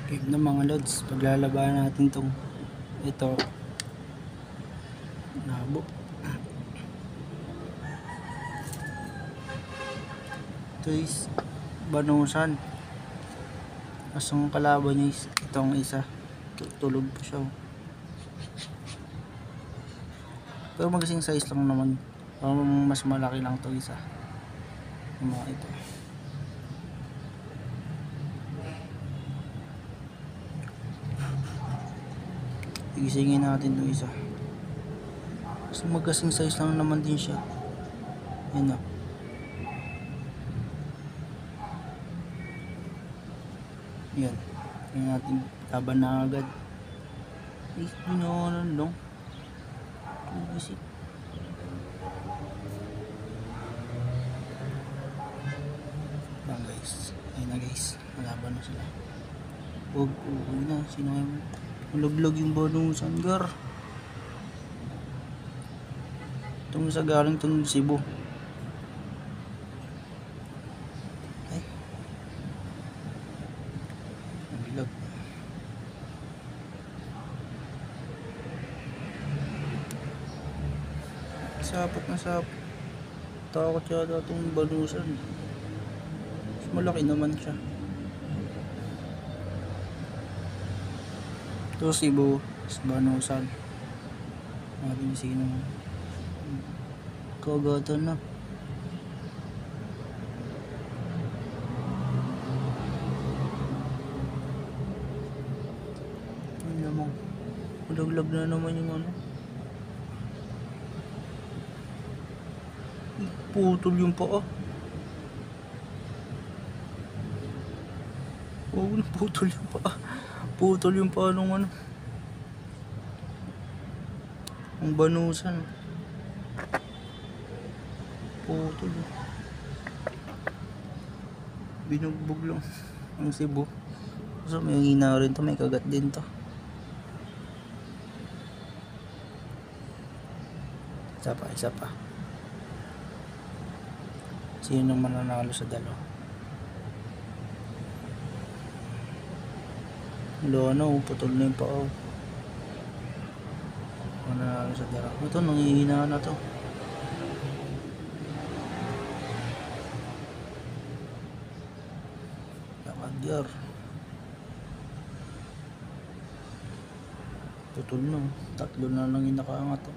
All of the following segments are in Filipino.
Game na mga lods, paglalabanan natin tong ito nabo. Ito is banusan. Asong kalaban niya is itong isa. Tulog pa siya. Pero magasing size lang naman. Mas malaki lang to isa. Yung mga ito. Igisingin natin itong isa. So magasing size lang naman din siya. Yan na. Yan. Yan natin laban na agad. Ay, binawalan lang. Tugisip. Yan guys. Ayun na guys. Malaban na sila. Huwag na. Sino kayo? Malaglag yung banusan gar. Itong isa galing itong Cebu. Ay. Nabilag. Sapot na sapot. Takot yata itong banusan. Mas malaki naman siya. Ito Cebu, banusan. Natin sino. Kagatan na. Ay naman. Malaglag na naman yung ano. Putol yung paa. Oo, putol yung paa. Putol yung paa nung ano. Ang banusan. Putol. Binugbog lang ang Cebu. So may hina rin to, may kagat din to. Isa pa. Sino nang mananalo sa dalawa? Wala na, putol na yung paa. Mananalo sa dalawa. Ito, nangihina na to. Nakadyar. Putol na. Tatlo na lang yung nakaangat to.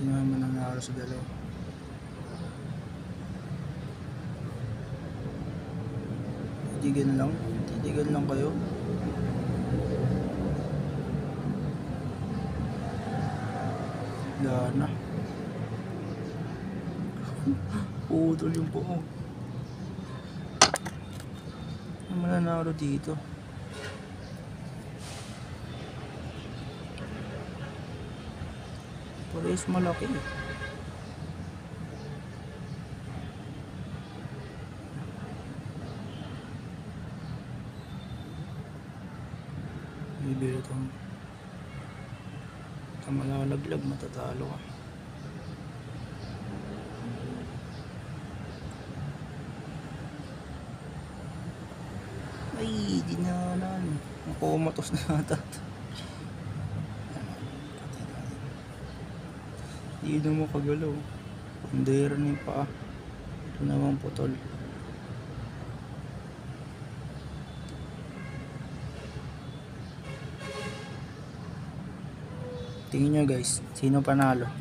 Hindi naman nangyari sa dalawa. Titigan lang kayo. Wala na. Putol yung buo. Ano mananalo dito? Parehas malaki. Bibili itong malalaglag, matatalo ka. Ay, di na alam. Makumatos na ata. Hindi na makagalaw. Pandera na yung paa. Ito naman putol. Tingin nyo guys, sino panalo?